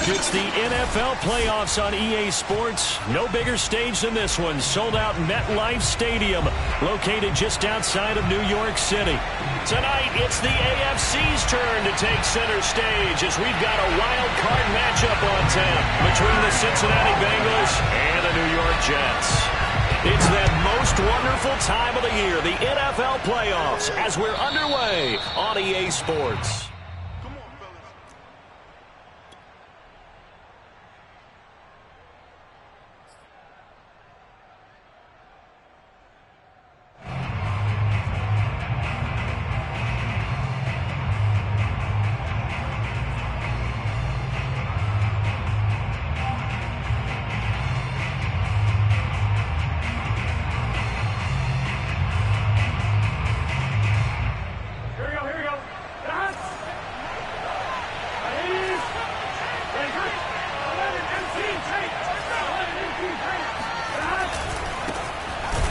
It's the NFL playoffs on EA Sports. No bigger stage than this one. Sold out MetLife Stadium, located just outside of New York City. Tonight, it's the AFC's turn to take center stage as we've got a wild card matchup on tap between the Cincinnati Bengals and the New York Jets. It's that most wonderful time of the year, the NFL playoffs, as we're underway on EA Sports.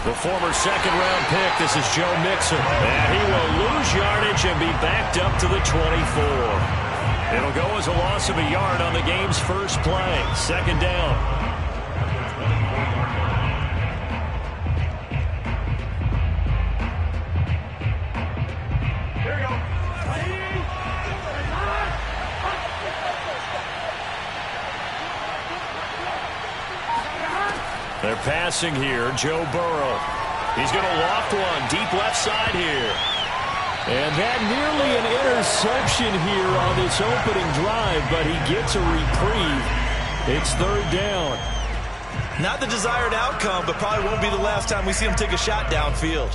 The former second-round pick, this is Joe Mixon. And he will lose yardage and be backed up to the 24. It'll go as a loss of a yard on the game's first play. Second down. Here we go. They're passing here. Joe Burrow. He's going to loft one deep left side here. And that nearly an interception here on this opening drive, but he gets a reprieve. It's third down. Not the desired outcome, but probably won't be the last time we see him take a shot downfield.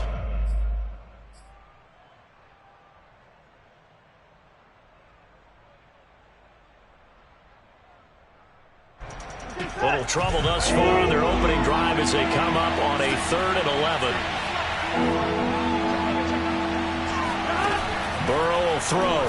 Little trouble thus far on their opening drive as they come up on a 3rd and 11. Burrow will throw.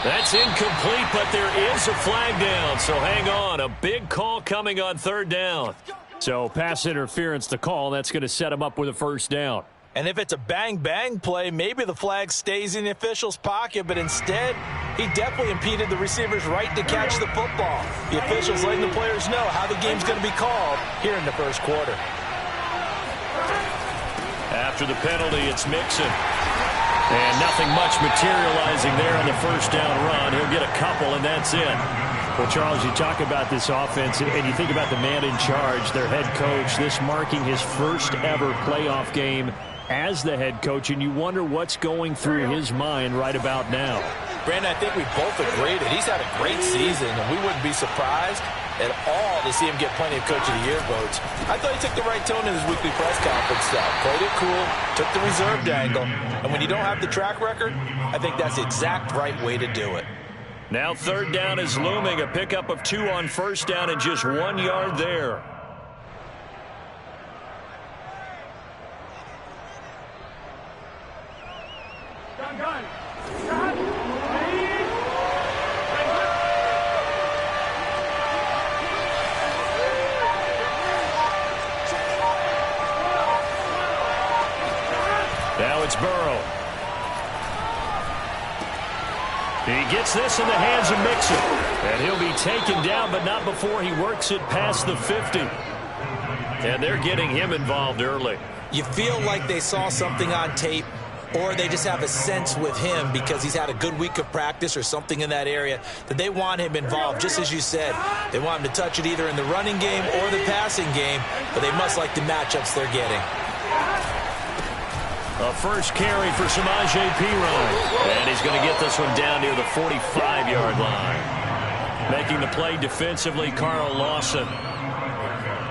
That's incomplete, but there is a flag down, so hang on. A big call coming on 3rd down. So pass interference to call. That's going to set him up with a first down. And if it's a bang-bang play, maybe the flag stays in the official's pocket, but instead, he definitely impeded the receiver's right to catch the football. The officials letting the players know how the game's going to be called here in the first quarter. After the penalty, it's Mixon. And nothing much materializing there on the first down run. He'll get a couple, and that's it. Well, Charles, you talk about this offense, and you think about the man in charge, their head coach, this marking his first ever playoff game as the head coach, and you wonder what's going through his mind right about now. Brandon, I think we both agree that he's had a great season, and we wouldn't be surprised at all to see him get plenty of Coach of the Year votes. I thought he took the right tone in his weekly press conference stuff. Played it cool, took the reserved angle, and when you don't have the track record, I think that's the exact right way to do it. Now 3rd down is looming, a pickup of 2 on first down and just 1 yard there. Now it's Burrow. He gets this in the hands of Mixon. And he'll be taken down, but not before he works it past the 50. And they're getting him involved early. You feel like they saw something on tape, or they just have a sense with him because he's had a good week of practice or something in that area that they want him involved. Just as you said, they want him to touch it either in the running game or the passing game, but they must like the matchups they're getting. A first carry for Samaje Perine. And he's going to get this one down near the 45-yard line. Making the play defensively, Carl Lawson.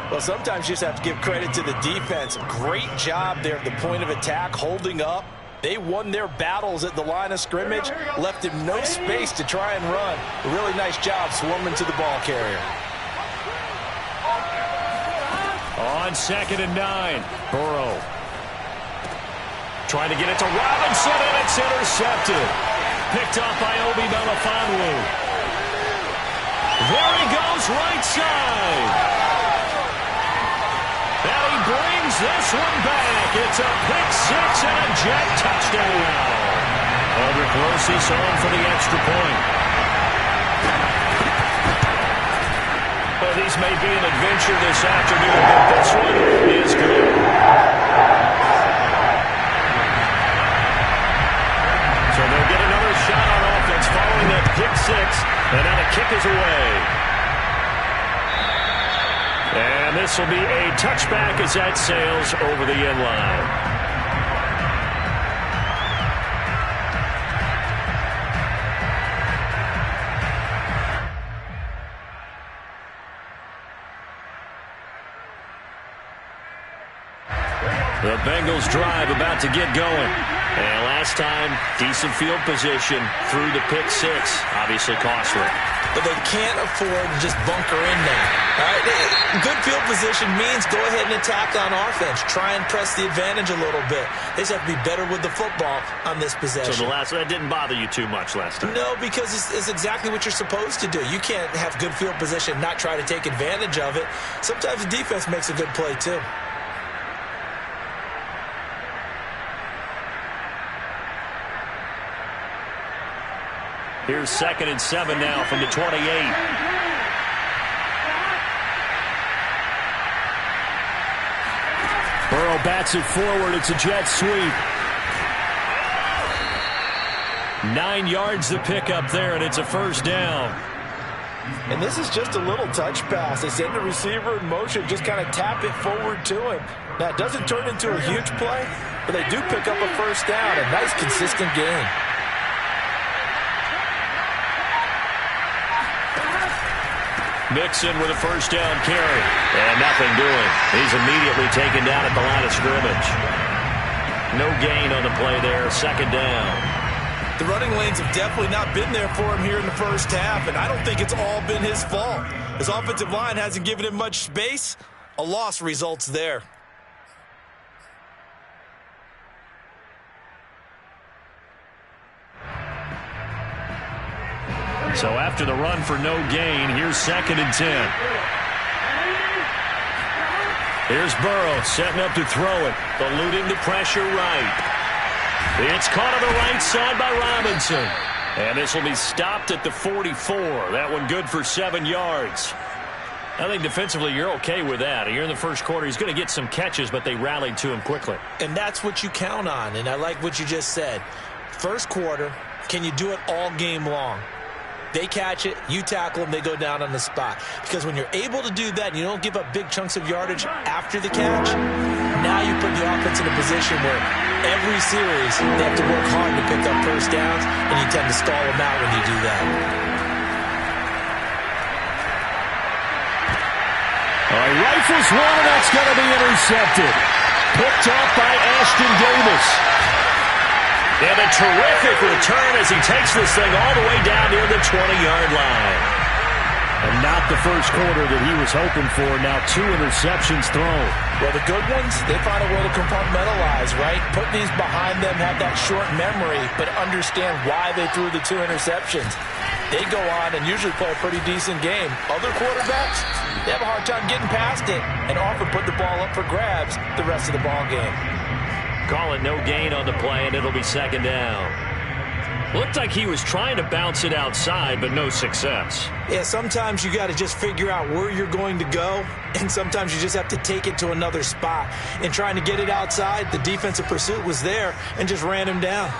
Well, sometimes you just have to give credit to the defense. Great job there at the point of attack, holding up. They won their battles at the line of scrimmage, left him no space to try and run. A really nice job swarming to the ball carrier. On 2nd and 9, Burrow. Trying to get it to Robinson, and it's intercepted. Picked up by Obi Melifonwu. There he goes, right side. And he brings this one back. It's a pick six and a Jet touchdown. Aldrich Rosas on for the extra point. these may be an adventure this afternoon, but this one is good. So they'll get another shot on offense following that pick six, and now the kick is away. And this will be a touchback as that sails over the end line. The Bengals drive about to get going. And last time, decent field position through the pick six. Obviously costly. But they can't afford to just bunker in now. All right? Good field position means go ahead and attack on offense. Try and press the advantage a little bit. They just have to be better with the football on this possession. So that didn't bother you too much last time? No, because it's exactly what you're supposed to do. You can't have good field position and not try to take advantage of it. Sometimes the defense makes a good play too. Here's 2nd and 7 now from the 28. Burrow bats it forward. It's a jet sweep. 9 yards to pick up there, and it's a first down. And this is just a little touch pass. They send the receiver in motion, just kind of tap it forward to him. Now, it doesn't turn into a huge play, but they do pick up a first down. A nice, consistent game. Mixon with a first down carry. And nothing doing. He's immediately taken down at the line of scrimmage. No gain on the play there. 2nd down. The running lanes have definitely not been there for him here in the first half, and I don't think it's all been his fault. His offensive line hasn't given him much space. A loss results there. So after the run for no gain, here's 2nd and 10. Here's Burrow setting up to throw it, eluding the pressure right. It's caught on the right side by Robinson. And this will be stopped at the 44. That one good for 7 yards. I think defensively you're okay with that. Here in the first quarter, he's going to get some catches, but they rallied to him quickly. And that's what you count on, and I like what you just said. First quarter, can you do it all game long? They catch it, you tackle them, they go down on the spot. Because when you're able to do that and you don't give up big chunks of yardage after the catch, now you put the offense in a position where every series they have to work hard to pick up first downs, and you tend to stall them out when you do that. All right, rifles one, and that's going to be intercepted. Picked off by Ashton Davis. And a terrific return as he takes this thing all the way down near the 20-yard line. And not the first quarter that he was hoping for. Now 2 interceptions thrown. Well, the good ones, they find a way to compartmentalize, right? Put these behind them, have that short memory, but understand why they threw the 2 interceptions. They go on and usually play a pretty decent game. Other quarterbacks, they have a hard time getting past it and often put the ball up for grabs the rest of the ball game. Call it no gain on the play, and it'll be 2nd down. Looked like he was trying to bounce it outside, but no success. Yeah, sometimes you got to just figure out where you're going to go, and sometimes you just have to take it to another spot. In trying to get it outside, the defensive pursuit was there and just ran him down.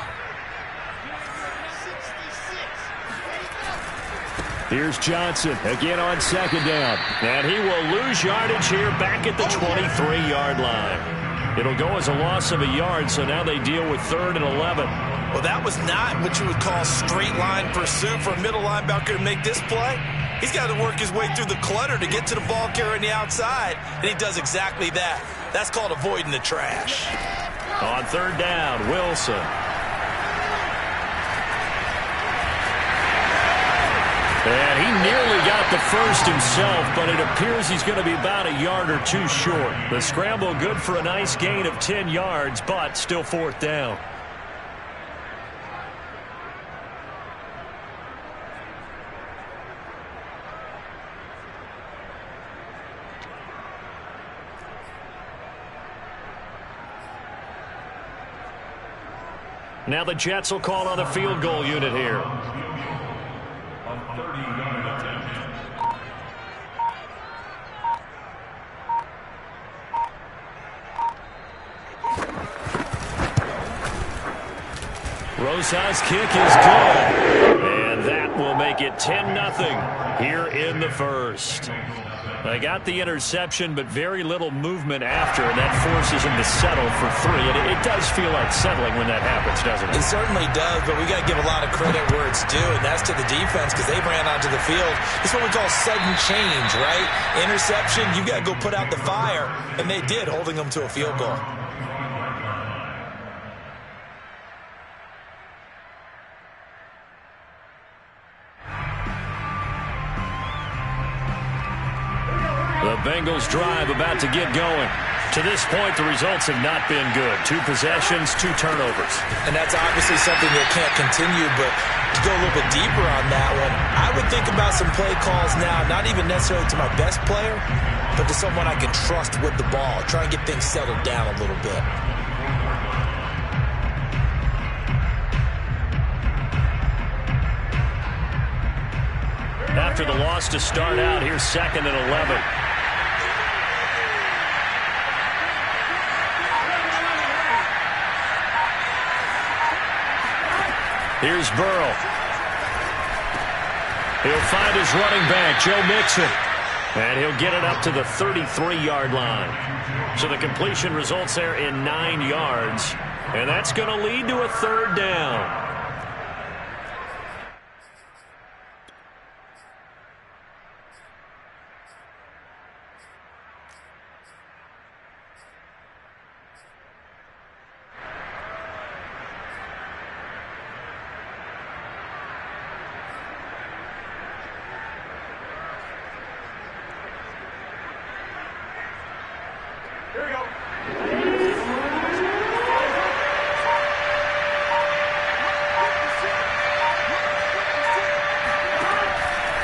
Here's Johnson again on 2nd down. And he will lose yardage here back at the 23-yard line. It'll go as a loss of a yard, so now they deal with 3rd and 11. Well, that was not what you would call straight line pursuit for a middle linebacker to make this play. He's got to work his way through the clutter to get to the ball carrier on the outside, and he does exactly that. That's called avoiding the trash. On 3rd down, Wilson. And he nearly got the first himself, but it appears he's going to be about a yard or 2 short. The scramble good for a nice gain of 10 yards, but still 4th down. Now the Jets will call on the field goal unit here. Rosas' kick is good. And that will make it 10-0 here in the first. They got the interception, but very little movement after, and that forces them to settle for 3. And it does feel like settling when that happens, doesn't it? It certainly does, but we got to give a lot of credit where it's due, and that's to the defense because they ran onto the field. It's what we call sudden change, right? Interception, you got to go put out the fire, and they did, holding them to a field goal. The Bengals drive about to get going. To this point, the results have not been good. 2 possessions, 2 turnovers. And that's obviously something that can't continue, but to go a little bit deeper on that one, I would think about some play calls now, not even necessarily to my best player, but to someone I can trust with the ball. Try and get things settled down a little bit. After the loss to start out, here's 2nd and 11. Here's Burrow. He'll find his running back, Joe Mixon. And he'll get it up to the 33-yard line. So the completion results there in 9 yards. And that's going to lead to a 3rd down.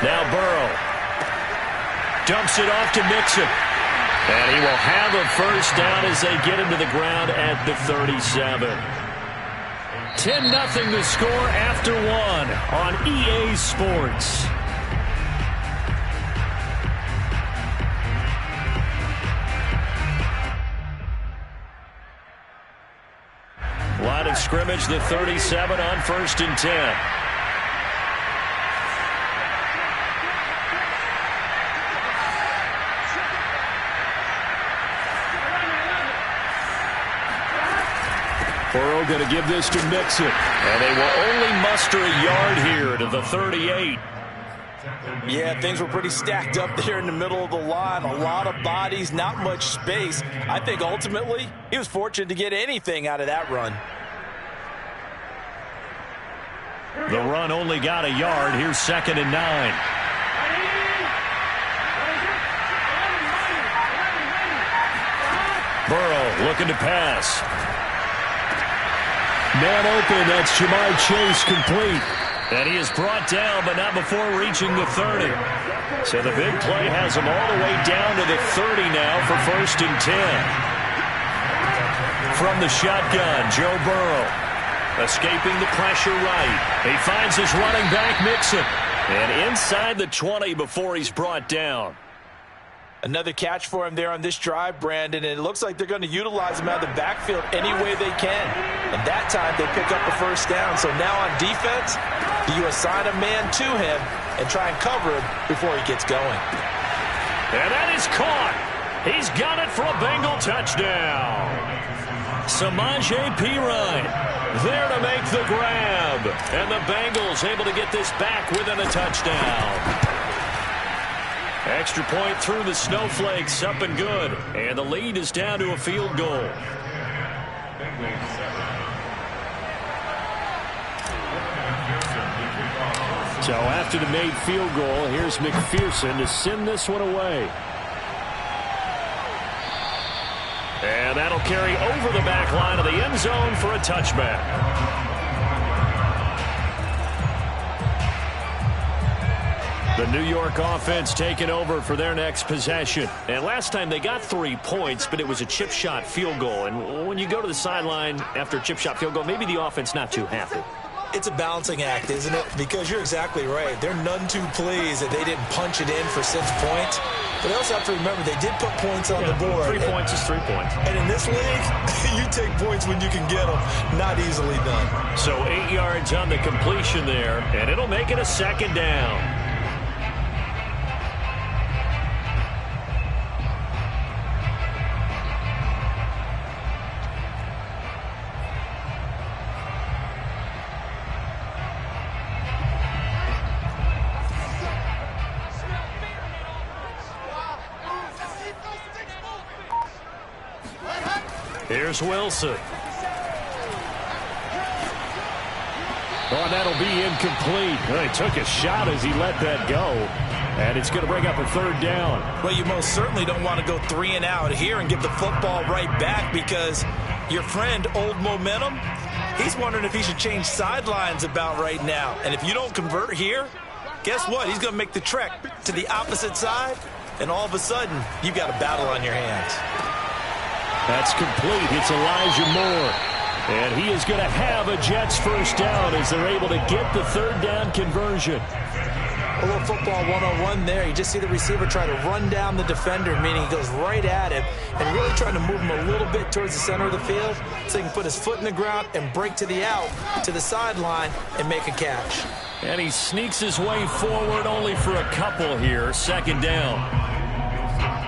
Now Burrow dumps it off to Mixon. And he will have a 1st down as they get him to the ground at the 37. 10-0 the score after 1 on EA Sports. Line of scrimmage, the 37 on 1st and 10. Burrow going to give this to Mixon. And they will only muster a yard here to the 38. Yeah, things were pretty stacked up there in the middle of the line. A lot of bodies, not much space. I think ultimately he was fortunate to get anything out of that run. The run only got a yard. Here's 2nd and 9. Burrow looking to pass. Man open, that's Jamar Chase complete. And he is brought down, but not before reaching the 30. So the big play has him all the way down to the 30 now for 1st and 10. From the shotgun, Joe Burrow escaping the pressure right. He finds his running back, Mixon. And inside the 20 before he's brought down. Another catch for him there on this drive, Brandon, and it looks like they're going to utilize him out of the backfield any way they can. And that time they pick up a 1st down. So now on defense, you assign a man to him and try and cover him before he gets going. And that is caught. He's got it for a Bengal touchdown. Samaje Perine there to make the grab. And the Bengals able to get this back within a touchdown. Extra point through the snowflakes, up and good. And the lead is down to a field goal. So after the made field goal, here's McPherson to send this one away. And that'll carry over the back line of the end zone for a touchback. The New York offense taking over for their next possession. And last time they got 3 points, but it was a chip shot field goal. And when you go to the sideline after a chip shot field goal, maybe the offense not too happy. It's a balancing act, isn't it? Because you're exactly right. They're none too pleased that they didn't punch it in for 6 points. But they also have to remember they did put points on the board. 3 points is 3 points. And in this league, you take points when you can get them. Not easily done. So 8 yards on the completion there, and it'll make it a second down. Here's Wilson. Oh, and that'll be incomplete. Well, he took a shot as he let that go. And it's going to bring up a third down. Well, you most certainly don't want to go 3 and out here and give the football right back because your friend, Old Momentum, he's wondering if he should change sidelines about right now. And if you don't convert here, guess what? He's going to make the trek to the opposite side, and all of a sudden, you've got a battle on your hands. That's complete. It's Elijah Moore. And he is going to have a Jets first down as they're able to get the third down conversion. A little football 101 there. You just see the receiver try to run down the defender, meaning he goes right at him and really trying to move him a little bit towards the center of the field so he can put his foot in the ground and break to the out, to the sideline, and make a catch. And he sneaks his way forward only for a couple here. Second down.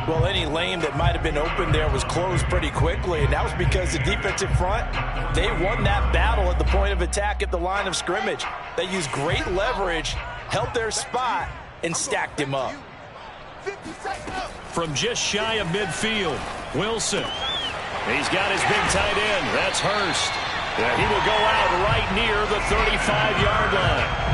Well, any lane that might have been open there was closed pretty quickly, and that was because the defensive front, they won that battle at the point of attack at the line of scrimmage. They used great leverage, held their spot, and stacked him up. From just shy of midfield, Wilson. He's got his big tight end. That's Hurst. Yeah, he will go out right near the 35-yard line.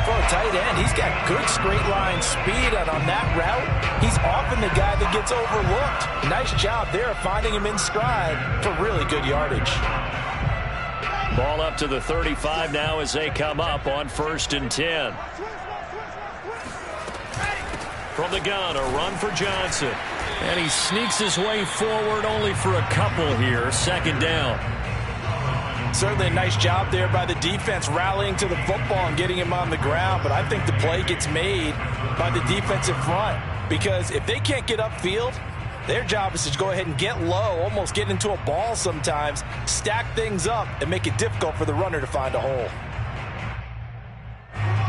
For a tight end, he's got good straight line speed, and on that route, he's often the guy that gets overlooked. Nice job there of finding him in stride for really good yardage. Ball up to the 35 now as they come up on 1st and 10. From the gun, a run for Johnson. And he sneaks his way forward only for a couple here. Second down. Certainly a nice job there by the defense rallying to the football and getting him on the ground, but I think the play gets made by the defensive front because if they can't get upfield, their job is to go ahead and get low, almost get into a ball sometimes, stack things up, and make it difficult for the runner to find a hole.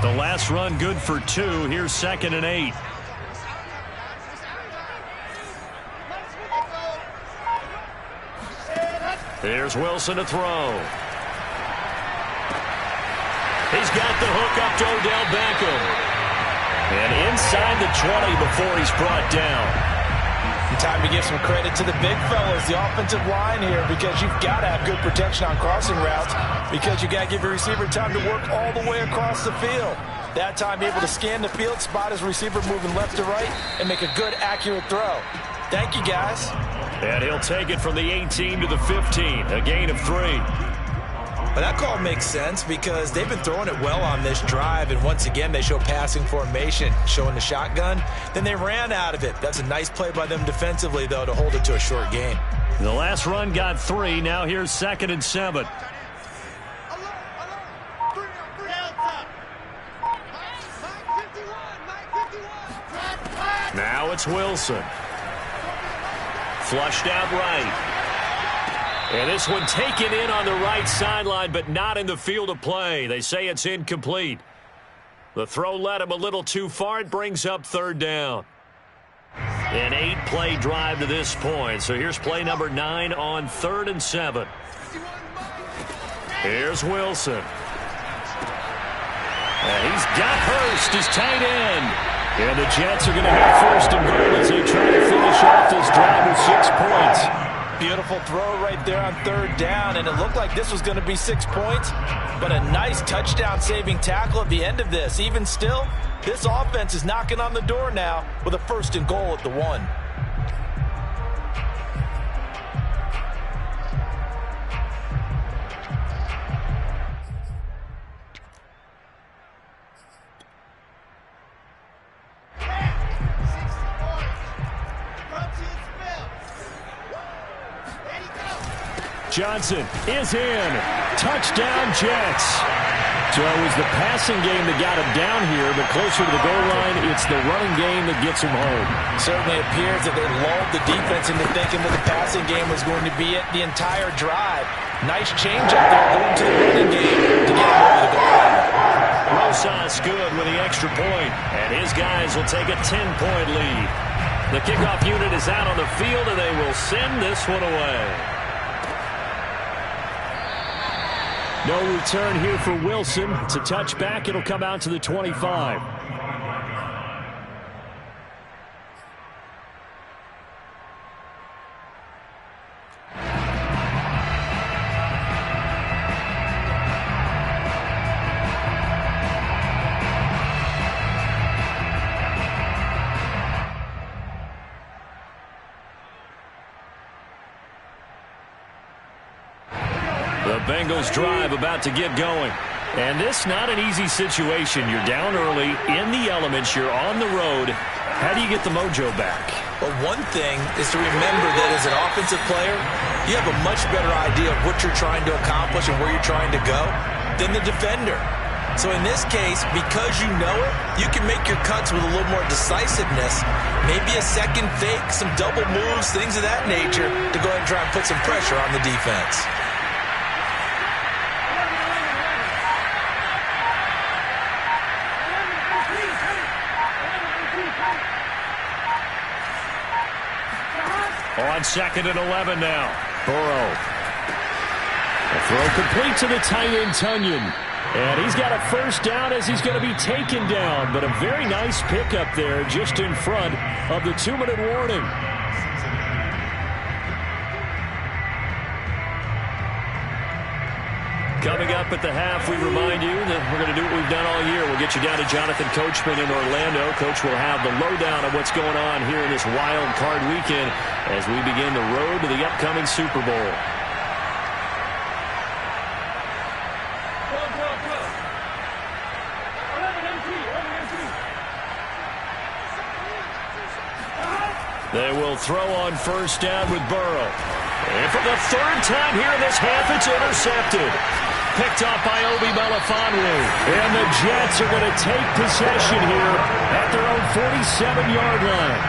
The last run good for 2. Here's 2nd and 8. There's Wilson to throw. He's got the hook up to Odell Beckham. And inside the 20 before he's brought down. Time to give some credit to the big fellas, the offensive line here, because you've got to have good protection on crossing routes because you got to give your receiver time to work all the way across the field. That time able to scan the field, spot his receiver moving left to right, and make a good, accurate throw. Thank you, guys. And he'll take it from the 18 to the 15, a gain of 3. But that call makes sense because they've been throwing it well on this drive, and once again they show passing formation, showing the shotgun. Then they ran out of it. That's a nice play by them defensively, though, to hold it to a short gain. The last run got 3. Now here's 2nd and 7. Now it's Wilson. Flushed out right. And this one taken in on the right sideline, but not in the field of play. They say it's incomplete. The throw led him a little too far. It brings up 3rd down. An 8-play drive to this point. So here's play number 9 on 3rd and 7. Here's Wilson. And he's got Hurst, his tight end. And the Jets are going to have 1st and goal as they try to finish off this drive with 6 points. Beautiful throw right there on 3rd down, and it looked like this was going to be 6 points, but a nice touchdown-saving tackle at the end of this. Even still, this offense is knocking on the door now with a 1st and goal at the 1. Johnson is in. Touchdown, Jets. So it was the passing game that got him down here, but closer to the goal line, it's the running game that gets him home. Certainly appears that they lulled the defense into thinking that the passing game was going to be it the entire drive. Nice change up there going to the running game to get him over the goal line. Rosas good with the extra point, and his guys will take a 10-point lead. The kickoff unit is out on the field, and they will send this one away. No return here for Wilson. It's a touchback. It'll come out to the 25. The Bengals drive about to get going. And this not an easy situation. You're down early, in the elements, you're on the road. How do you get the mojo back? Well, one thing is to remember that as an offensive player, you have a much better idea of what you're trying to accomplish and where you're trying to go than the defender. So in this case, because you know it, you can make your cuts with a little more decisiveness. Maybe a second fake, some double moves, things of that nature to go ahead and try and put some pressure on the defense. On 2nd and 11 now. Burrow. A throw complete to the tight end, Tunyon. And he's got a first down as he's going to be taken down. But a very nice pickup there just in front of the 2-minute warning. Coming up at the half, we remind you that we're going to do what we've done all year. We'll get you down to Jonathan Coachman in Orlando. Coach will have the lowdown of what's going on here in this wild card weekend as we begin the road to the upcoming Super Bowl. They will throw on first down with Burrow. And for the third time here in this half, it's intercepted. Picked off by Obi Melifonwu. And the Jets are going to take possession here at their own 47-yard line.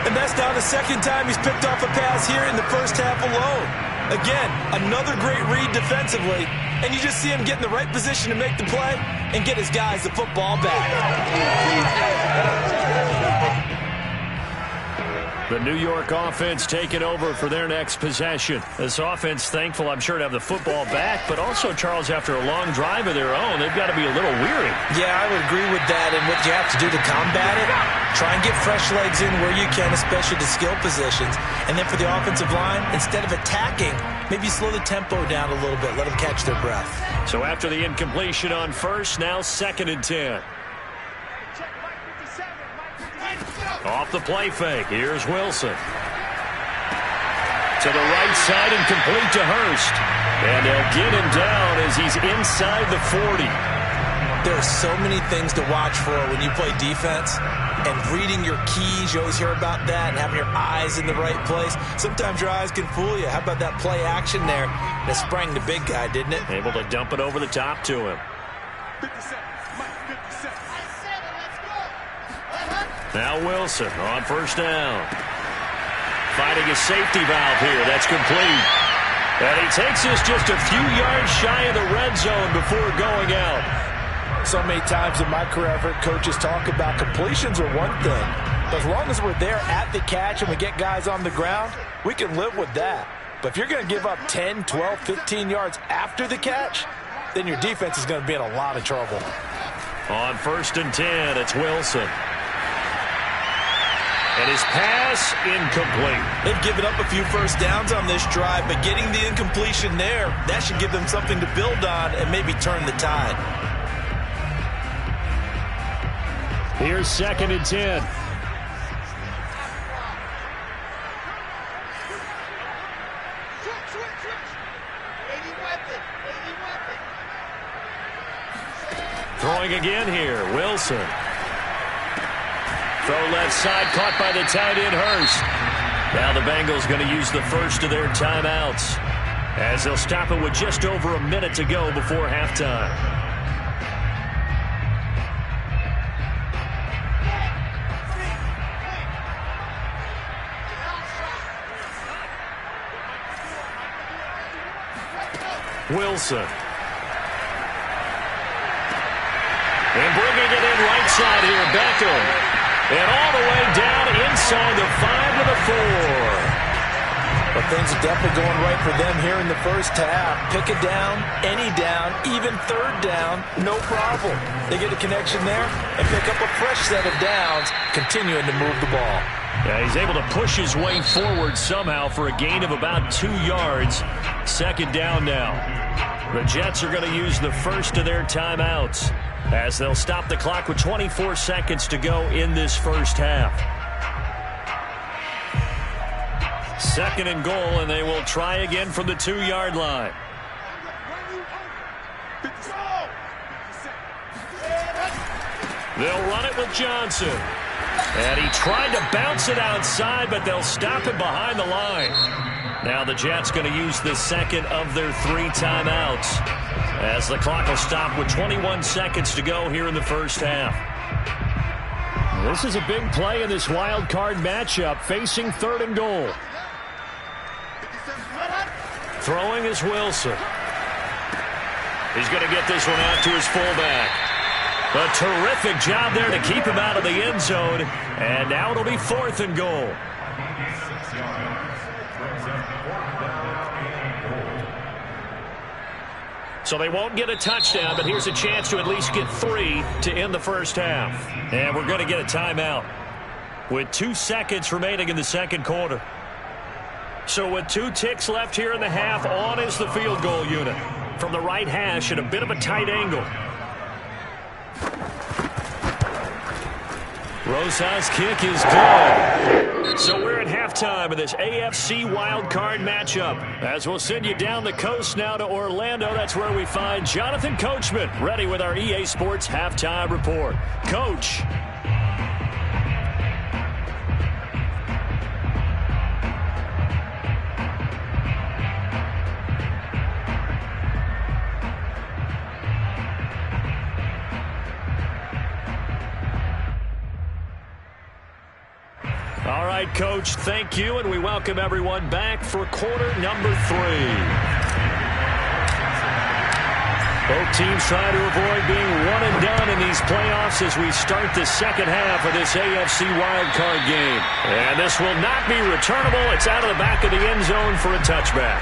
And that's now the second time he's picked off a pass here in the first half alone. Again, another great read defensively. And you just see him get in the right position to make the play and get his guys the football back. The New York offense taking over for their next possession. This offense thankful, I'm sure, to have the football back, but also, Charles, after a long drive of their own, they've got to be a little weary. Yeah, I would agree with that, and what you have to do to combat it, try and get fresh legs in where you can, especially to skill positions. And then for the offensive line, instead of attacking, maybe slow the tempo down a little bit, let them catch their breath. So after the incompletion on first, now 2nd and 10. Off the play fake. Here's Wilson. To the right side and complete to Hurst. And they'll get him down as he's inside the 40. There are so many things to watch for when you play defense. And reading your keys, you always hear about that, and having your eyes in the right place. Sometimes your eyes can fool you. How about that play action there? That sprang the big guy, didn't it? Able to dump it over the top to him. 57. Now Wilson on first down. Fighting a safety valve here. That's complete. And he takes us just a few yards shy of the red zone before going out. So many times in my career, I've heard coaches talk about completions are one thing. But as long as we're there at the catch and we get guys on the ground, we can live with that. But if you're going to give up 10, 12, 15 yards after the catch, then your defense is going to be in a lot of trouble. On 1st and 10, it's Wilson. And his pass incomplete. They've given up a few first downs on this drive, but getting the incompletion there, that should give them something to build on and maybe turn the tide. Here's 2nd and 10. Throwing again here, Wilson. Throw left side, caught by the tight end, Hurst. Now the Bengals going to use the first of their timeouts. as they'll stop it with just over a minute to go before halftime. Wilson. And bringing it in right side here, Beckham. And all the way down inside the 5 to the 4. But things are definitely going right for them here in the first half. Pick it down, any down, even third down, no problem. They get a connection there and pick up a fresh set of downs, continuing to move the ball. Yeah, he's able to push his way forward somehow for a gain of about 2 yards. Second down now. The Jets are going to use the first of their timeouts as they'll stop the clock with 24 seconds to go in this first half. Second and goal, and they will try again from the 2-yard line. They'll run it with Johnson. And he tried to bounce it outside, but they'll stop it behind the line. Now the Jets going to use the second of their 3 timeouts as the clock will stop with 21 seconds to go here in the first half. This is a big play in this wild card matchup, facing third and goal. Throwing is Wilson. He's going to get this one out to his fullback. A terrific job there to keep him out of the end zone. And now it'll be 4th and goal. So they won't get a touchdown, but here's a chance to at least get 3 to end the first half. And we're going to get a timeout with 2 seconds remaining in the second quarter. So with 2 ticks left here in the half, on is the field goal unit. From the right hash at a bit of a tight angle. Rosa's kick is good. So we're at halftime of this AFC wildcard matchup. As we'll send you down the coast now to Orlando, that's where we find Jonathan Coachman ready with our EA Sports halftime report. Coach. All right, Coach, thank you, and we welcome everyone back for quarter number 3. Both teams trying to avoid being one and done in these playoffs as we start the second half of this AFC wildcard game. And this will not be returnable. It's out of the back of the end zone for a touchback.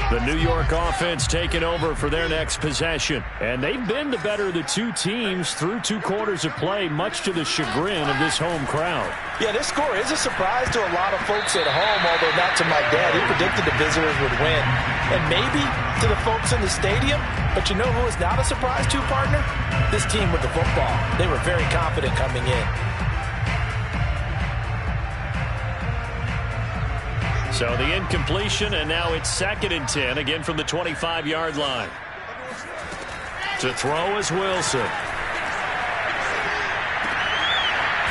The New York offense taking over for their next possession. And they've been the better of the 2 teams through 2 quarters of play, much to the chagrin of this home crowd. Yeah, this score is a surprise to a lot of folks at home, although not to my dad. He predicted the visitors would win. And maybe to the folks in the stadium. But you know who is not a surprise to, partner? This team with the football. They were very confident coming in. So the incompletion, and now it's 2nd and 10, again from the 25-yard line. To throw is Wilson.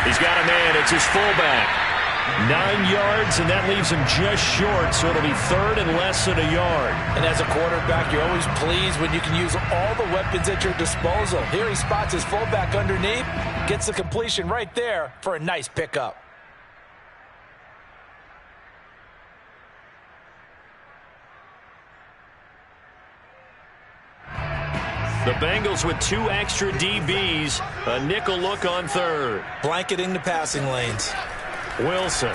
He's got a man. It's his fullback. 9 yards, and that leaves him just short, so it'll be 3rd and less than a yard. And as a quarterback, you're always pleased when you can use all the weapons at your disposal. Here he spots his fullback underneath, gets the completion right there for a nice pickup. The Bengals with 2 extra DBs, a nickel look on 3rd. Blanketing the passing lanes. Wilson.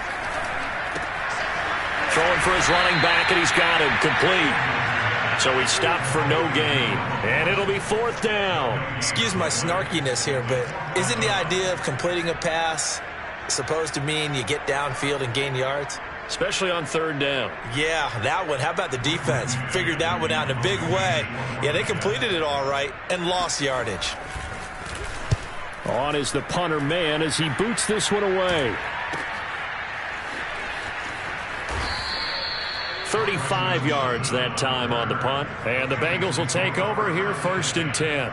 Throwing for his running back, and he's got him complete. So he stopped for no gain. And it'll be 4th down. Excuse my snarkiness here, but isn't the idea of completing a pass supposed to mean you get downfield and gain yards? Especially on 3rd down. Yeah, that one. How about the defense? Figured that one out in a big way. Yeah, they completed it all right and lost yardage. On is the punter man as he boots this one away. 35 yards that time on the punt. And the Bengals will take over here, 1st and 10.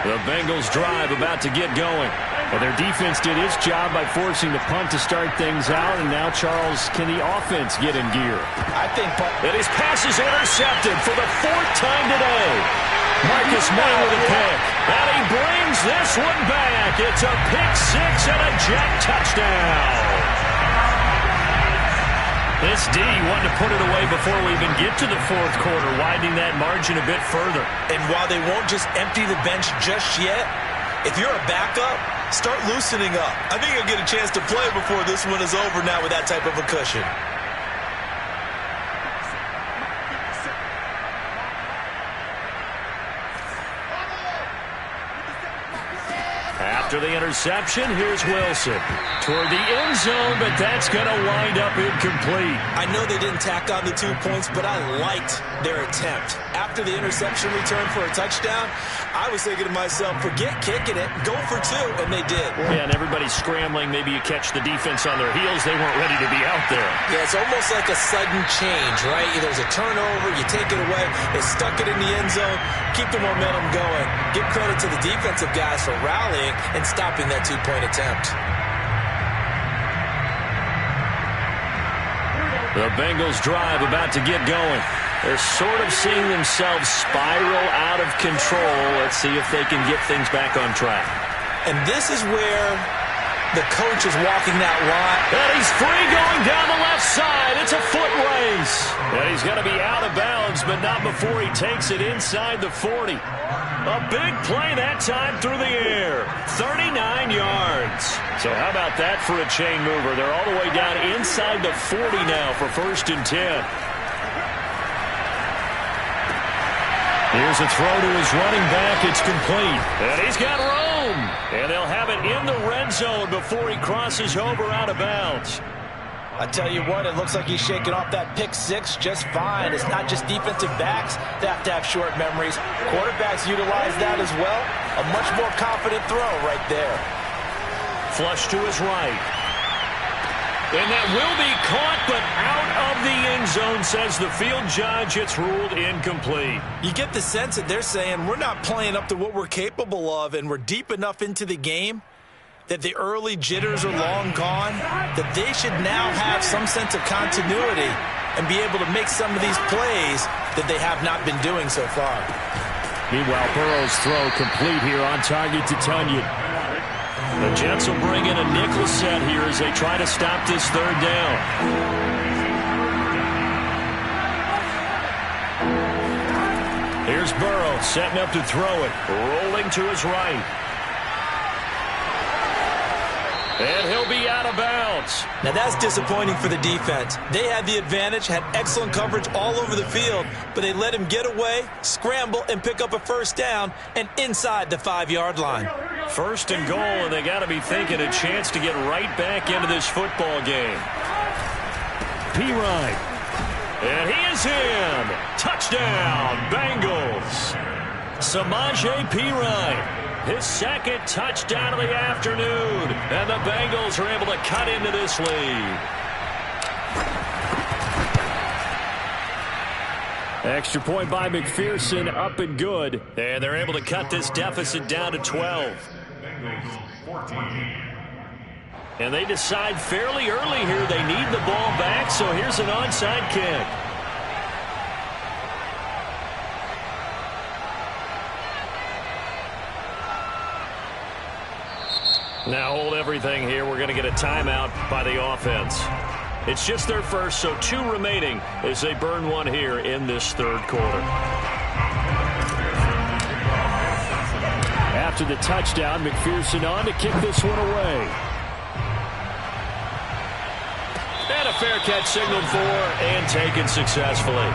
The Bengals drive about to get going. Well, their defense did its job by forcing the punt to start things out, and now, Charles, can the offense get in gear? I think that his pass is intercepted for the 4th time today. Marcus May with a pick, and he brings this one back. It's a pick 6 and a jet touchdown. This D wanted to put it away before we even get to the 4th quarter, widening that margin a bit further. And while they won't just empty the bench just yet, if you're a backup, start loosening up. I think you'll get a chance to play before this one is over now with that type of a cushion. After the interception, here's Wilson. Toward the end zone, but that's going to wind up incomplete. I know they didn't tack on the 2 points, but I liked their attempt. After the interception return for a touchdown, I was thinking to myself, forget kicking it, go for 2, and they did. Yeah, and everybody's scrambling. Maybe you catch the defense on their heels. They weren't ready to be out there. Yeah, it's almost like a sudden change, right? There's a turnover, you take it away, they stuck it in the end zone, keep the momentum going. Give credit to the defensive guys for rallying and stopping that 2-point attempt. The Bengals drive about to get going. They're sort of seeing themselves spiral out of control. Let's see if they can get things back on track. And this is where the coach is walking that line. And he's free going down the left side. It's a foot race. And he's going to be out of bounds, but not before he takes it inside the 40. A big play that time through the air. 39 yards. So how about that for a chain mover? They're all the way down inside the 40 now for 1st and 10. Here's a throw to his running back. It's complete. And he's got room. And they'll have it in the red zone before he crosses over out of bounds. I tell you what, it looks like he's shaking off that pick 6 just fine. It's not just defensive backs that have to have short memories. Quarterbacks utilize that as well. A much more confident throw right there. Flush to his right. And that will be caught, but out of the end zone, says the field judge. It's ruled incomplete. You get the sense that they're saying we're not playing up to what we're capable of, and we're deep enough into the game that the early jitters are long gone, that they should now have some sense of continuity and be able to make some of these plays that they have not been doing so far. Meanwhile, Burrow's throw complete here on target to Tunyon. The Jets will bring in a nickel set here as they try to stop this 3rd down. Here's Burrow setting up to throw it, rolling to his right. And he'll be out of bounds. Now that's disappointing for the defense. They had the advantage, had excellent coverage all over the field, but they let him get away, scramble, and pick up a 1st down and inside the 5-yard line. 1st and goal, and they got to be thinking a chance to get right back into this football game. P-Ryan. And he is in. Touchdown, Bengals. Samaje P-Ryan. His 2nd touchdown of the afternoon. And the Bengals are able to cut into this lead. Extra point by McPherson, up and good. And they're able to cut this deficit down to 12. And they decide fairly early here they need the ball back, so here's an onside kick. Now hold everything here. We're going to get a timeout by the offense. It's just their first, so 2 remaining as they burn one here in this 3rd quarter. After the touchdown, McPherson on to kick this one away. And a fair catch signaled for and taken successfully.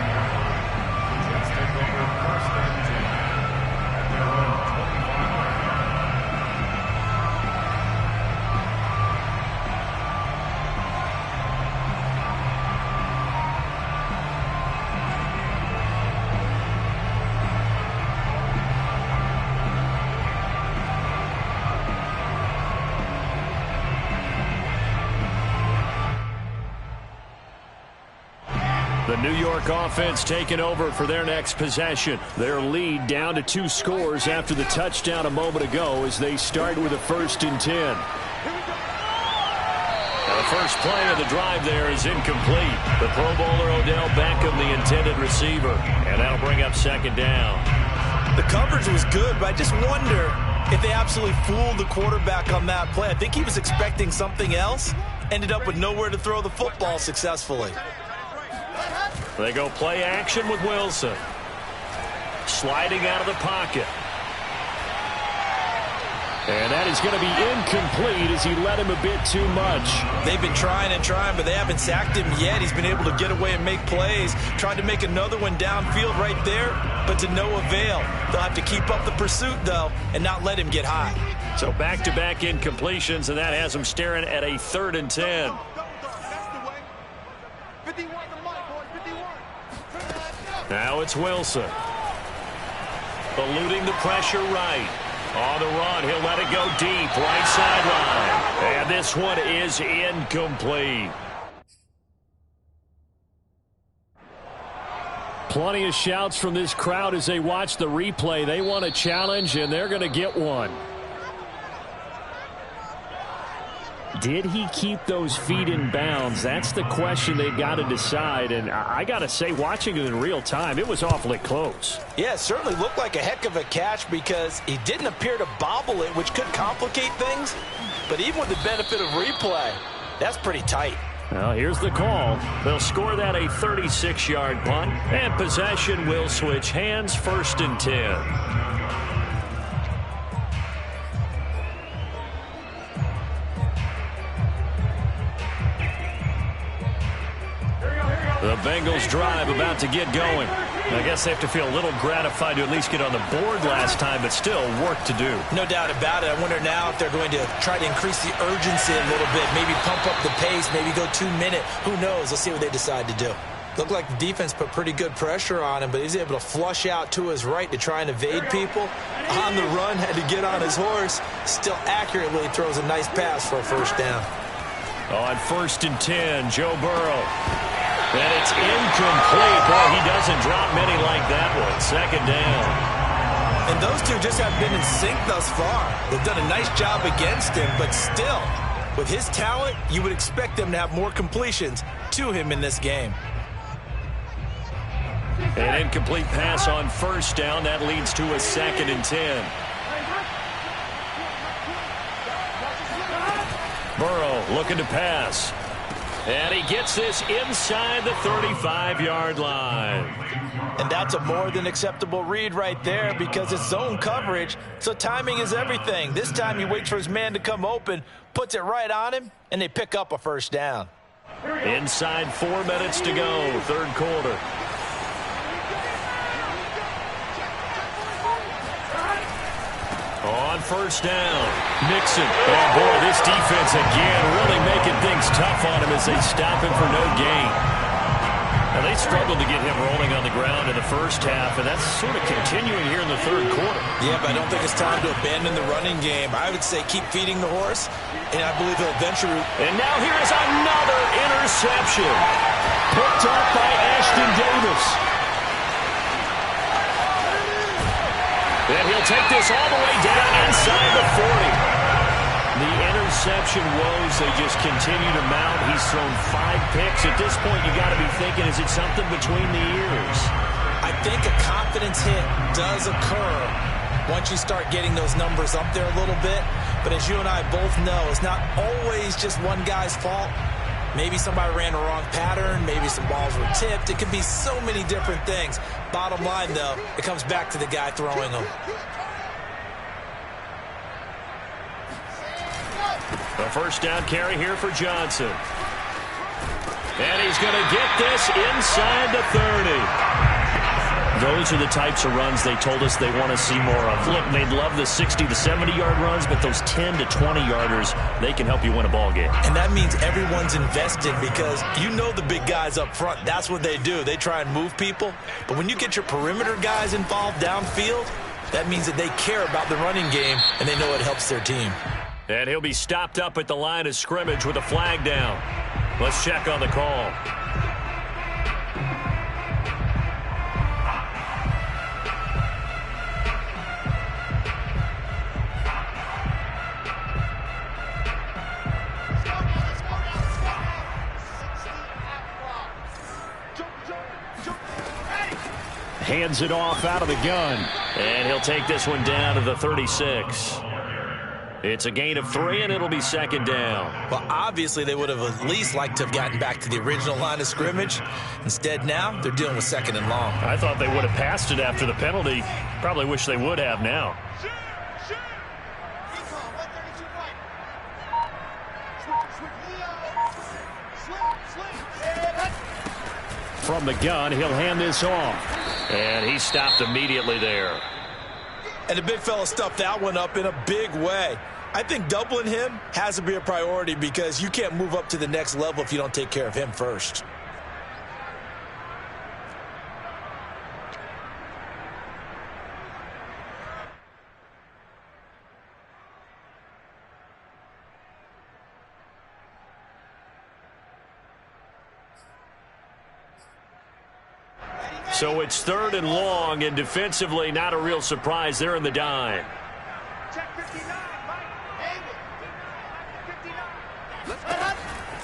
The New York offense taking over for their next possession. Their lead down to 2 scores after the touchdown a moment ago as they start with a 1st and 10. Now the first play of the drive there is incomplete. The Pro Bowler Odell Beckham, the intended receiver. And that'll bring up 2nd down. The coverage was good, but I just wonder if they absolutely fooled the quarterback on that play. I think he was expecting something else. Ended up with nowhere to throw the football successfully. They go play action with Wilson. Sliding out of the pocket. And that is going to be incomplete as he let him a bit too much. They've been trying and trying, but they haven't sacked him yet. He's been able to get away and make plays. Tried to make another one downfield right there, but to no avail. They'll have to keep up the pursuit, though, and not let him get high. So back-to-back incompletions, and that has them staring at a 3rd and 10. Now it's Wilson. Eluding the pressure right. On the run, he'll let it go deep, right sideline. And this one is incomplete. Plenty of shouts from this crowd as they watch the replay. They want a challenge, and they're going to get one. Did he keep those feet in bounds? That's the question they've got to decide. And I got to say, watching it in real time, it was awfully close. Yeah, it certainly looked like a heck of a catch because he didn't appear to bobble it, which could complicate things. But even with the benefit of replay, that's pretty tight. Well, here's the call. They'll score that a 36-yard punt, and possession will switch hands, 1st and 10. The Bengals drive about to get going. I guess they have to feel a little gratified to at least get on the board last time, but still work to do. No doubt about it. I wonder now if they're going to try to increase the urgency a little bit, maybe pump up the pace, maybe go 2-minute. Who knows? Let's see what they decide to do. Looked like the defense put pretty good pressure on him, but he's able to flush out to his right to try and evade people. On the run, had to get on his horse. Still accurately throws a nice pass for a 1st down. On 1st and 10, Joe Burrow. And it's incomplete. Boy, he doesn't drop many like that one. 2nd down. And those two just have been in sync thus far. They've done a nice job against him, but still, with his talent, you would expect them to have more completions to him in this game. An incomplete pass on 1st down. That leads to a 2nd and 10. Burrow looking to pass. And he gets this inside the 35-yard line. And that's a more than acceptable read right there because it's zone coverage, so timing is everything. This time he waits for his man to come open, puts it right on him, and they pick up a 1st down. Inside 4 minutes to go, 3rd quarter. On 1st down, Mixon. Oh, boy, this defense again really making things tough on him as they stop him for no gain. Now, they struggled to get him rolling on the ground in the 1st half, and that's sort of continuing here in the 3rd quarter. Yeah, but I don't think it's time to abandon the running game. I would say keep feeding the horse, and I believe he'll eventually. And now here is another interception. Picked up by Ashton Davis. And he'll take this all the way down inside the 40. The interception woes, they just continue to mount. He's thrown 5 picks. At this point, you got to be thinking, is it something between the ears? I think a confidence hit does occur once you start getting those numbers up there a little bit. But as you and I both know, it's not always just one guy's fault. Maybe somebody ran a wrong pattern. Maybe some balls were tipped. It could be so many different things. Bottom line, though, it comes back to the guy throwing them. A 1st down carry here for Johnson. And he's going to get this inside the 30. Those are the types of runs they told us they want to see more of. Look, they'd love the 60 to 70-yard runs, but those 10 to 20-yarders, they can help you win a ball game. And that means everyone's invested because you know the big guys up front. That's what they do. They try and move people. But when you get your perimeter guys involved downfield, that means that they care about the running game, and they know it helps their team. And he'll be stopped up at the line of scrimmage with a flag down. Let's check on the call. hands it off out of the gun. And he'll take this one down to the 36. It's a gain of 3, and it'll be second down. Well, obviously, they would have at least liked to have gotten back to the original line of scrimmage. Instead, now they're dealing with second and long. I thought they would have passed it after the penalty. Probably wish they would have now. From the gun, he'll hand this off. And he stopped immediately there. And the big fella stuffed that one up in a big way. I think doubling him has to be a priority because you can't move up to the next level if you don't take care of him first. So it's third and long, and defensively not a real surprise. They're in the dime.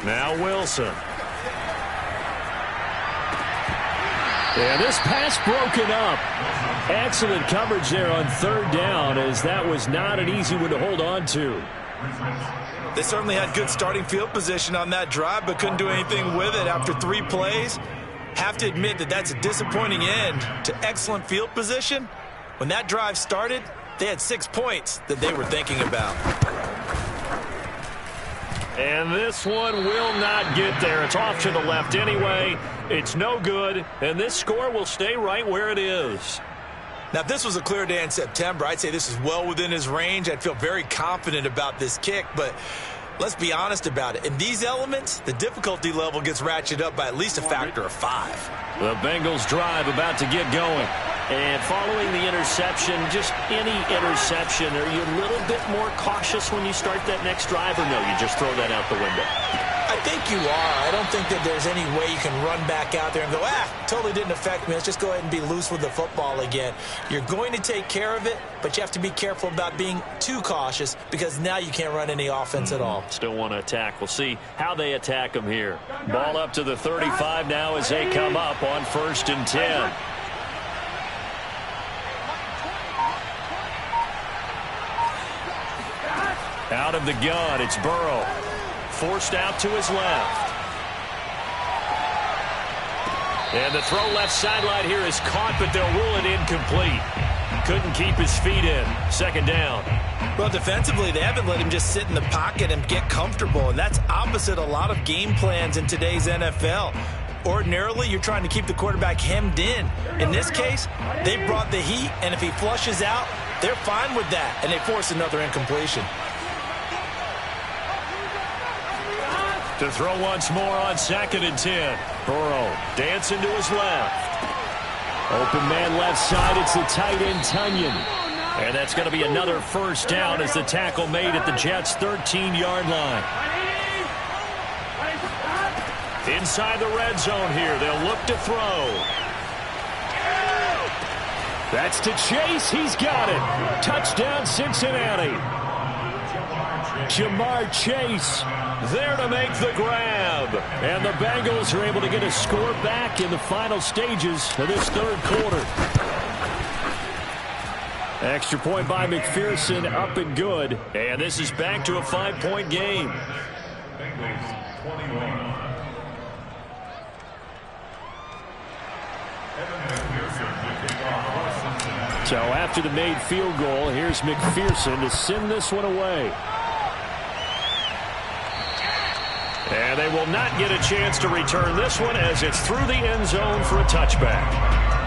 Now Wilson. And this pass broken up. Excellent coverage there on third down, as that was not an easy one to hold on to. They certainly had good starting field position on that drive, but couldn't do anything with it after 3 plays. Have to admit that that's a disappointing end to excellent field position. When that drive started, they had 6 points that they were thinking about. And this one will not get there. It's off to the left anyway. It's no good, and this score will stay right where it is. Now, if this was a clear day in September, I'd say this is well within his range. I'd feel very confident about this kick, but let's be honest about it. In these elements, the difficulty level gets ratcheted up by at least a factor of 5. The Bengals drive about to get going. And following the interception, just any interception, are you a little bit more cautious when you start that next drive, or no, you just throw that out the window? I think you are. I don't think that there's any way you can run back out there and go, totally didn't affect me. Let's just go ahead and be loose with the football again. You're going to take care of it, but you have to be careful about being too cautious because now you can't run any offense at all. Still want to attack. We'll see how they attack them here. Ball up to the 35 now as they come up on 1st and 10. Out of the gun, it's Burrow. Forced out to his left. And the throw left sideline here is caught, but they'll rule it incomplete. Couldn't keep his feet in. Second down. Well, defensively, they haven't let him just sit in the pocket and get comfortable, and that's opposite a lot of game plans in today's NFL. Ordinarily, you're trying to keep the quarterback hemmed in. In this case, they brought the heat, and if he flushes out, they're fine with that, and they force another incompletion. To throw once more on 2nd and 10. Burrow dancing to his left. Open man left side. It's the tight end, Tunyon. And that's going to be another first down as the tackle made at the Jets' 13-yard line. Inside the red zone here. They'll look to throw. That's to Chase. He's got it. Touchdown, Cincinnati. Jamar Chase there to make the grab. And the Bengals are able to get a score back in the final stages of this third quarter. Extra point by McPherson, up and good. And this is back to a 5-point game. So after the made field goal, here's McPherson to send this one away. And they will not get a chance to return this one as it's through the end zone for a touchback.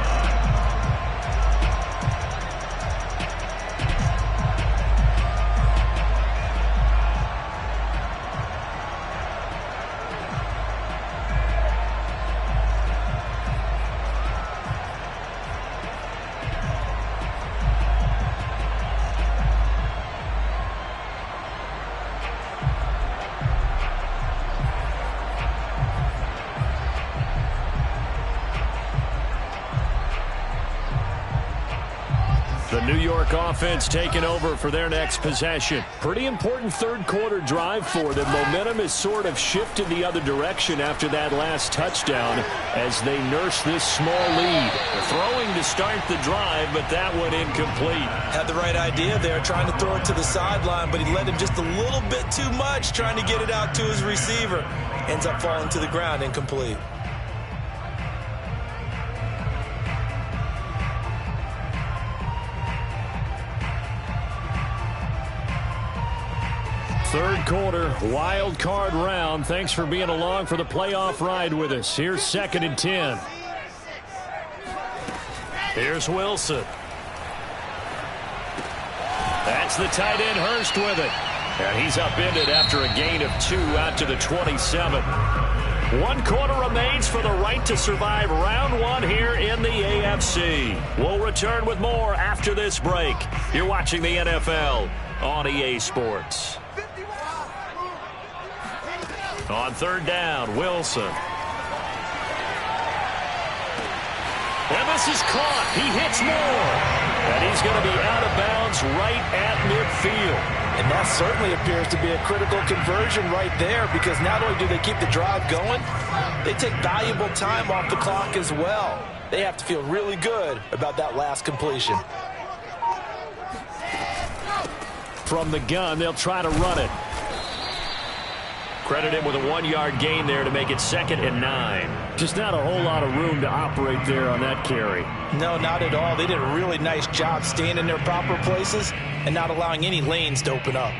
The New York offense taking over for their next possession. Pretty important third quarter drive for them. Momentum has sort of shifted the other direction after that last touchdown as they nurse this small lead. Throwing to start the drive, but that one incomplete. Had the right idea there, trying to throw it to the sideline, but he led him just a little bit too much, trying to get it out to his receiver. Ends up falling to the ground, incomplete. Third quarter, wild card round. Thanks for being along for the playoff ride with us. Here's 2nd and 10. Here's Wilson. That's the tight end Hurst with it. And he's upended after a gain of 2 out to the 27. 1 quarter remains for the right to survive round 1 here in the AFC. We'll return with more after this break. You're watching the NFL on EA Sports. On 3rd down, Wilson. And this is caught. He hits more. And he's going to be out of bounds right at midfield. And that certainly appears to be a critical conversion right there, because not only do they keep the drive going, they take valuable time off the clock as well. They have to feel really good about that last completion. From the gun, they'll try to run it. Credit him with a 1-yard gain there to make it 2nd and 9. Just not a whole lot of room to operate there on that carry. No, not at all. They did a really nice job staying in their proper places and not allowing any lanes to open up.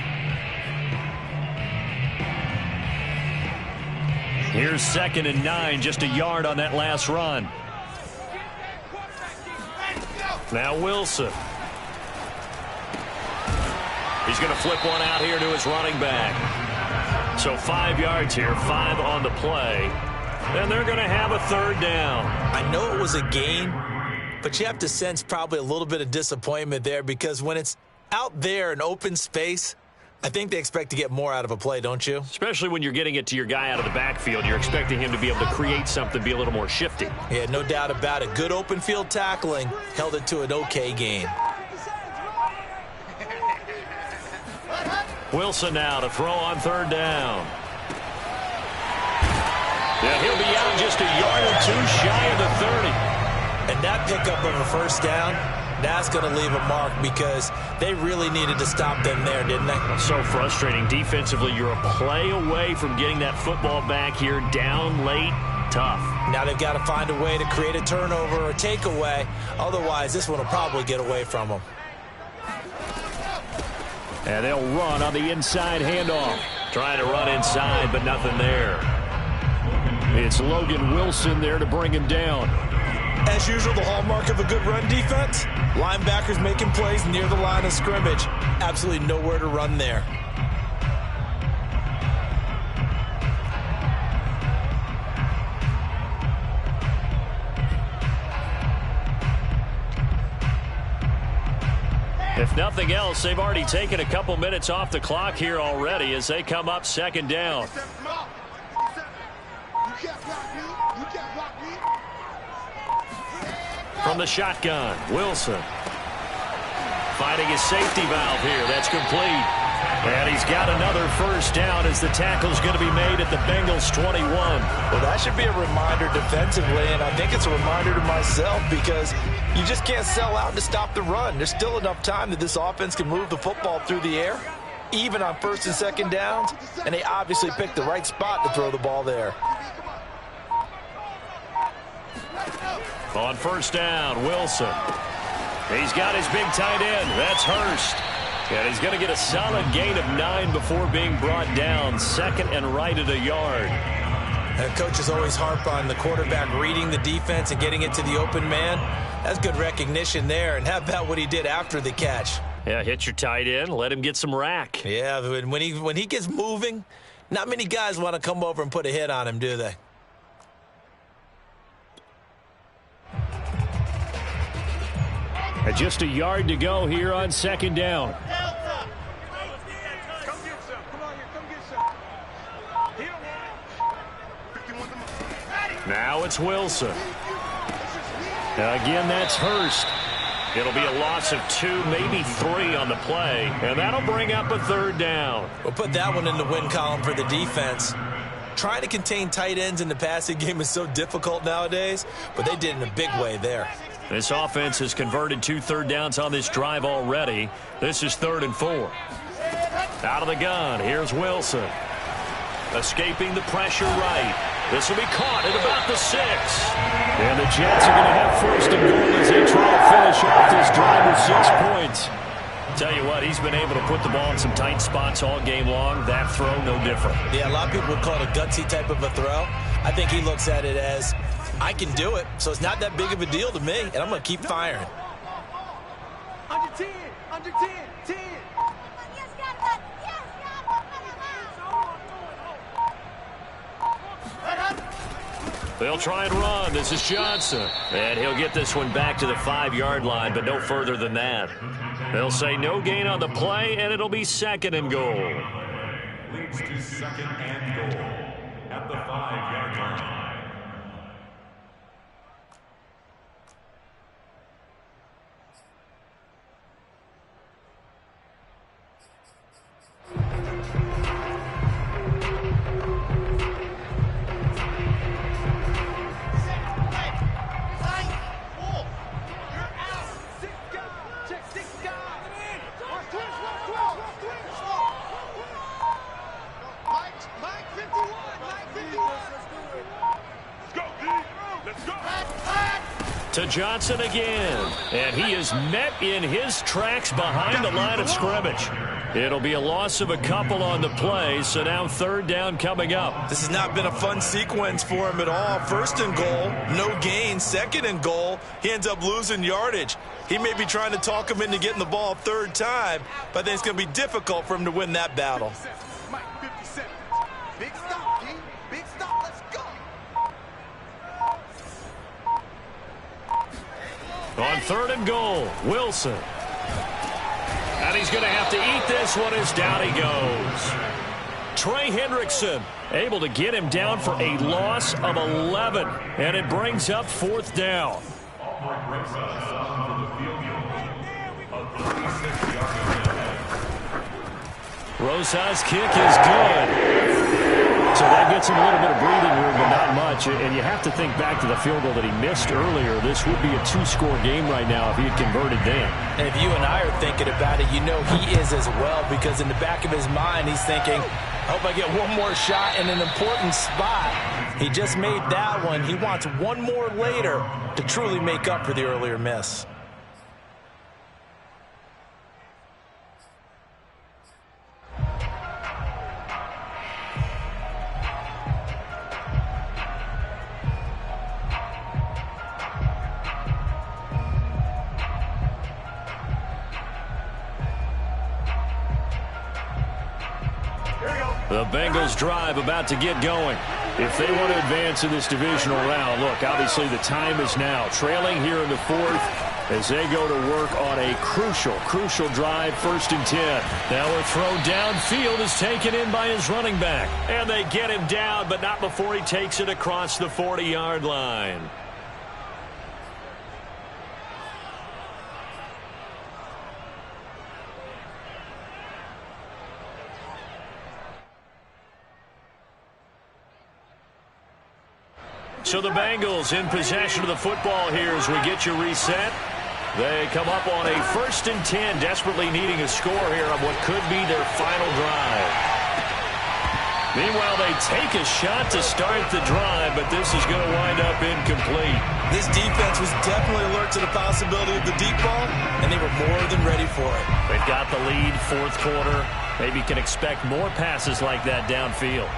Here's 2nd and 9, just a yard on that last run. Now Wilson. He's going to flip one out here to his running back. So 5 yards here, 5 on the play. And they're going to have a 3rd down. I know it was a gain, but you have to sense probably a little bit of disappointment there, because when it's out there in open space, I think they expect to get more out of a play, don't you? Especially when you're getting it to your guy out of the backfield. You're expecting him to be able to create something, be a little more shifty. Yeah, no doubt about it. Good open field tackling held it to an okay gain. Wilson now to throw on 3rd down. Yeah, he'll be out just a yard or 2 shy of the 30. And that pickup of a 1st down, that's going to leave a mark, because they really needed to stop them there, didn't they? So frustrating. Defensively, you're a play away from getting that football back here down late. Tough. Now they've got to find a way to create a turnover or takeaway. Otherwise, this one will probably get away from them. And they'll run on the inside handoff. Trying to run inside, but nothing there. It's Logan Wilson there to bring him down. As usual, the hallmark of a good run defense, linebackers making plays near the line of scrimmage. Absolutely nowhere to run there. If nothing else, they've already taken a couple minutes off the clock here already as they come up 2nd down. From the shotgun, Wilson. Finding his safety valve here. That's complete. And he's got another 1st down as the tackle's going to be made at the Bengals 21. Well, that should be a reminder defensively, and I think it's a reminder to myself, because you just can't sell out to stop the run. There's still enough time that this offense can move the football through the air, even on 1st and 2nd downs, and they obviously picked the right spot to throw the ball there. On 1st down, Wilson. He's got his big tight end. That's Hurst. And he's going to get a solid gain of 9 before being brought down. 2nd and right at a yard. And coaches always harp on the quarterback reading the defense and getting it to the open man. That's good recognition there. And how about what he did after the catch? Yeah, hit your tight end, let him get some rack. Yeah, when he gets moving, not many guys want to come over and put a hit on him, do they? And just a yard to go here on 2nd down. Now it's Wilson. Again, that's Hurst. It'll be a loss of 2, maybe 3 on the play, and that'll bring up a 3rd down. We'll put that one in the win column for the defense. Trying to contain tight ends in the passing game is so difficult nowadays, but they did in a big way there. This offense has converted 2 third downs on this drive already. This is 3rd and 4. Out of the gun, here's Wilson. Escaping the pressure right. This will be caught at about the 6. And the Jets are going to have 1st and goal as they try to finish off this drive with 6 points. Tell you what, he's been able to put the ball in some tight spots all game long. That throw, no different. Yeah, a lot of people would call it a gutsy type of a throw. I think he looks at it as, I can do it, so it's not that big of a deal to me, and I'm going to keep firing. Under 10, under 10, 10. They'll try and run. This is Johnson. And he'll get this one back to the 5-yard line, but no further than that. They'll say no gain on the play, and it'll be 2nd and goal. Leads to 2nd and goal at the 5-yard line. To Johnson again, and he is met in his tracks behind the line of scrimmage. It'll be a loss of a couple on the play, so now 3rd down coming up. This has not been a fun sequence for him at all. 1st and goal, no gain. 2nd and goal, he ends up losing yardage. He may be trying to talk him into getting the ball 3rd time, but I think it's going to be difficult for him to win that battle. Mike, 57. Big stop, D. Big stop. Let's go. On 3rd and goal, Wilson. And he's going to have to eat this one as down he goes. Trey Hendrickson able to get him down for a loss of 11. And it brings up 4th down. Rosa's kick is good. So that gets him a little bit of breathing room, but not much. And you have to think back to the field goal that he missed earlier. This would be a 2-score game right now if he had converted then. And if you and I are thinking about it, you know he is as well, because in the back of his mind, he's thinking, I hope I get one more shot in an important spot. He just made that one. He wants one more later to truly make up for the earlier miss. The Bengals drive about to get going. If they want to advance in this divisional round, look, obviously the time is now. Trailing here in the 4th as they go to work on a crucial drive, 1st and 10. Now a throw downfield is taken in by his running back. And they get him down, but not before he takes it across the 40-yard line. So the Bengals in possession of the football here as we get you reset. They come up on a 1st and 10, desperately needing a score here on what could be their final drive. Meanwhile, they take a shot to start the drive, but this is going to wind up incomplete. This defense was definitely alert to the possibility of the deep ball, and they were more than ready for it. They've got the lead, 4th quarter. Maybe can expect more passes like that downfield.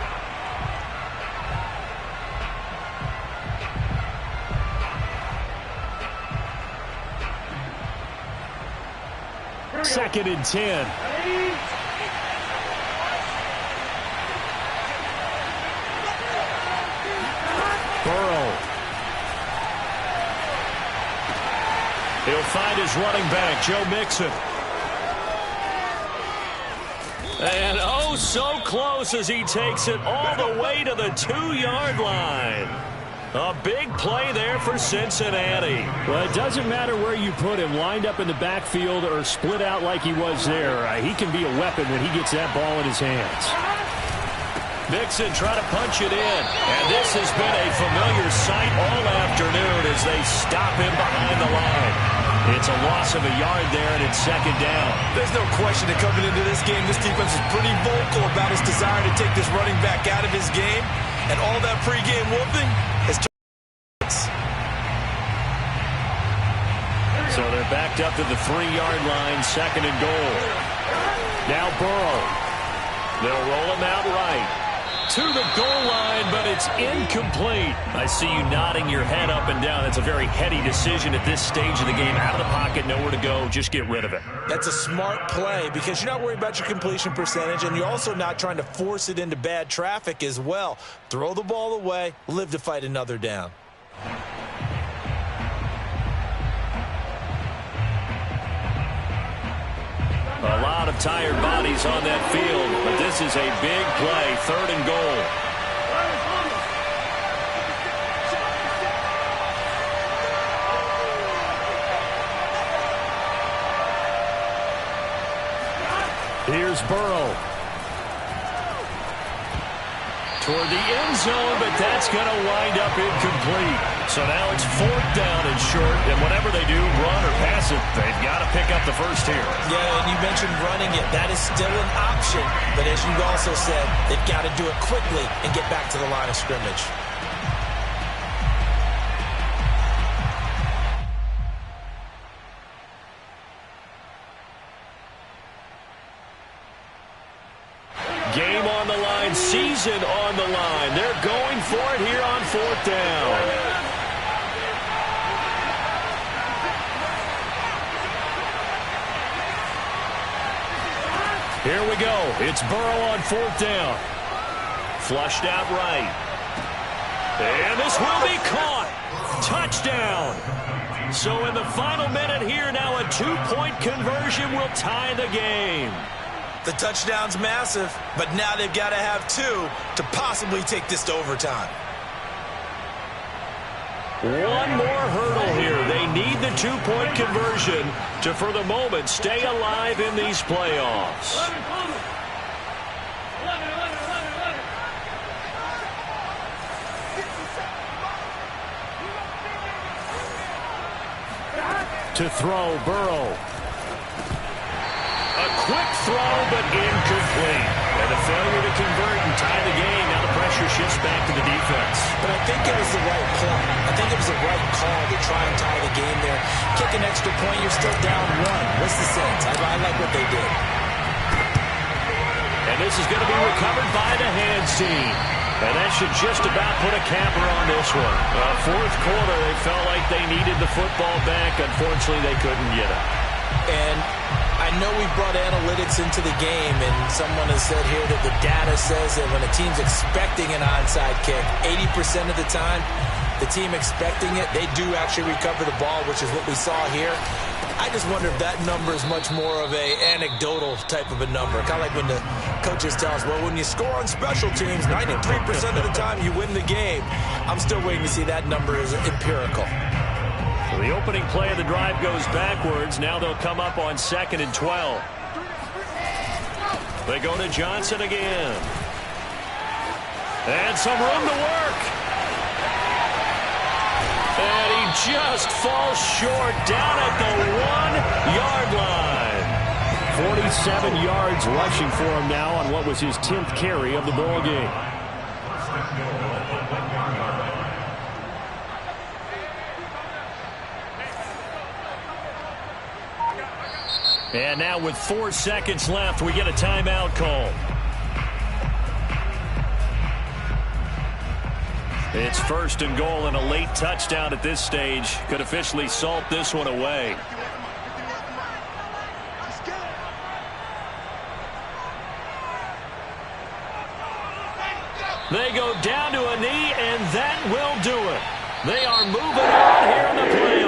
Second and 10. Burrow. He'll find his running back, Joe Mixon. And oh, so close as he takes it all the way to the 2-yard line. A big play there for Cincinnati. Well, it doesn't matter where you put him, lined up in the backfield or split out like he was there. He can be a weapon when he gets that ball in his hands. Mixon trying to punch it in. And this has been a familiar sight all afternoon as they stop him behind the line. It's a loss of a yard there, and it's second down. There's no question that coming into this game, this defense is pretty vocal about its desire to take this running back out of his game. And all that pregame whooping has turned. So they're backed up to the 3-yard line, second and goal. Now Burrow. They'll roll him out right to the goal line, but it's incomplete. I see you nodding your head up and down. That's a very heady decision at this stage of the game. Out of the pocket, nowhere to go. Just get rid of it. That's a smart play because you're not worried about your completion percentage, and you're also not trying to force it into bad traffic as well. Throw the ball away, live to fight another down. A lot of tired bodies on that field, but this is a big play, third and goal. Here's Burrow. Toward the end zone, but that's going to wind up incomplete. So now it's fourth down and short, and whatever they do, run or pass it, they've got to pick up the first here. Yeah, and you mentioned running it. That is still an option, but as you also said, they've got to do it quickly and get back to the line of scrimmage. Game on the line, season on the line. They're going for it here on fourth down. Here we go. It's Burrow on fourth down. Flushed out right. And this will be caught. Touchdown. So in the final minute here, now a 2-point conversion will tie the game. The touchdown's massive, but now they've got to have 2 to possibly take this to overtime. One more hurdle here. They need the 2-point conversion to, for the moment, stay alive in these playoffs. To throw, Burrow. A quick throw, but incomplete. And a failure to convert and tie the game. Now the pressure shifts back to the defense. But I think it was the right play. I think it was the right call to try and tie the game there. Kick an extra point, you're still down 1. What's the sense? I like what they did. And this is going to be recovered by the hands team. And that should just about put a capper on this one. Fourth quarter, they felt like they needed the football back. Unfortunately, they couldn't get it. And I know we brought analytics into the game, and someone has said here that the data says that when a team's expecting an onside kick, 80% of the time, the team expecting it, they do actually recover the ball, which is what we saw here. I just wonder if that number is much more of a anecdotal type of a number. Kind of like when the coaches tell us, well, when you score on special teams, 93% of the time you win the game. I'm still waiting to see that number is empirical. So the opening play of the drive goes backwards. Now they'll come up on 2nd and 12. They go to Johnson again. And some room to work. And he just falls short down at the 1-yard line. 47 yards rushing for him now on what was his 10th carry of the ball game. And now with 4 seconds left, we get a timeout call. It's 1st and goal, and a late touchdown at this stage could officially salt this one away. They go down to a knee, and that will do it. They are moving on here in the playoffs.